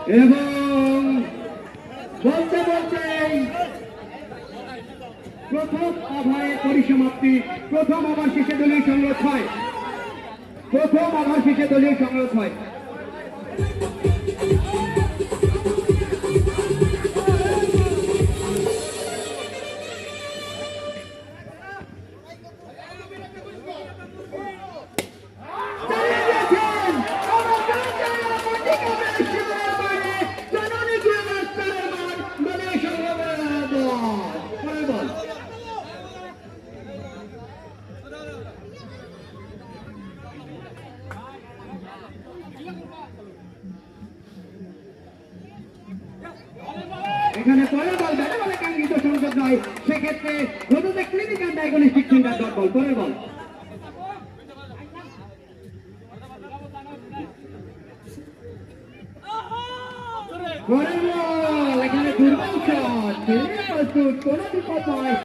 এবং বলতে বলতে প্রথম ওভারের পরিসমাপ্তি। প্রথম ওভার শেষে দলীয় সংগ্রহ 6। প্রথম ওভার শেষে দলীয় সংগ্রহ 6। এখানে পরের বল ব্যাটে বলে কাঙ্ক্ষিত সংযোগ নয়, সেক্ষেত্রে হলুদে clinical diagnostic centre dot ball. পরের বল এখানে দুর্বল শট, কোনো বিপদ নয়।